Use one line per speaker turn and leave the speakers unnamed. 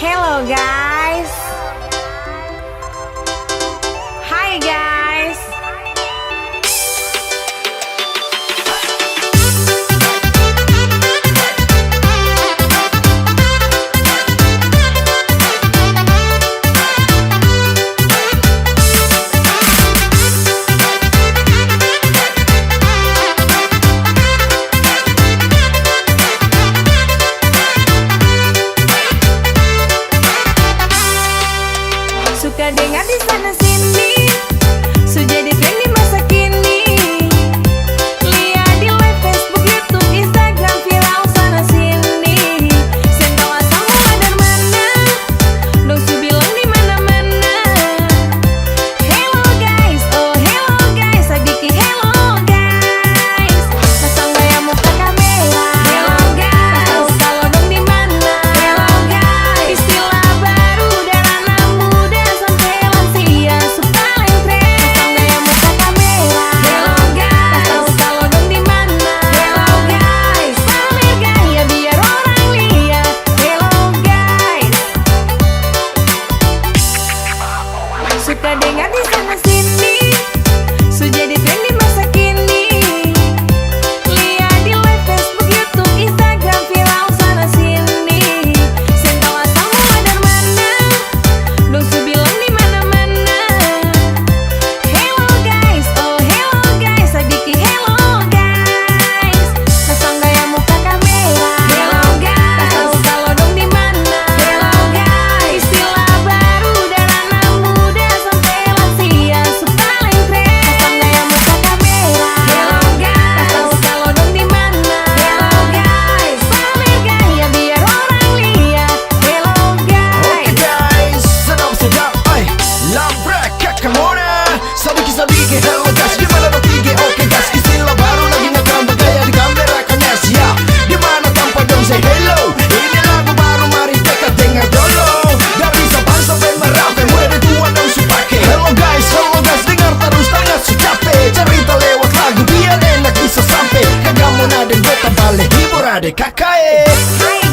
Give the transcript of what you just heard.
Hello guys. Hi guys. Suka dengar di sana sini, sudah jadi tren di masa kini. Lihat di live Facebook, YouTube, Instagram, viral sana sini. Sendal asal mulai dari mana, dong su bilang di mana-mana. Hello guys, oh hello guys, adiki hello guys. Pasang gaya muka kamera, hello guys. Tahu kalau dong di mana, hello guys. Istilah baru dan anak muda sampai lansia suka tren. Pasang gaya muka kamera, hello guys. Tahu kalau dong di mana, hello guys. Pamer gaya biar orang lihat, hello guys. Suka dengar di sana sini, sudah jadi tren di masa kini. Lihat di live Facebook, YouTube, Instagram, viral sana sini. Sendal asal mulai dari mana, dong su bilang di mana-mana. Hello guys, oh hello guys, adiki hello guys. Pasang gaya muka kamera, hello guys. Tahu kalau dong di mana, hello guys. Istilah baru dan anak muda sampai lansia suka tren. Pasang gaya muka kamera, hello guys. Tahu kalau dong di mana, hello guys. Pamer gaya biar orang lihat, hello
Oke
guys.
guys, sedap-sedap, ay Lambrek, kakamona Sabiki-sabiki, hello guys Dimana dong tinggi, oke guys Istilah baru lagi ngetrend bergaya di kamera kanyes ya Dimana tanpa dong say hello Ini lagu baru, mari dekat dengar dulu Dari Sabang sampai Merauke Muda dan tua dong su pake hello guys, dengar terus tangan su capek Cerita lewat lagu biar enak bisa sampai Kagak mau nadeng beta balik hibur adek kakak
Hai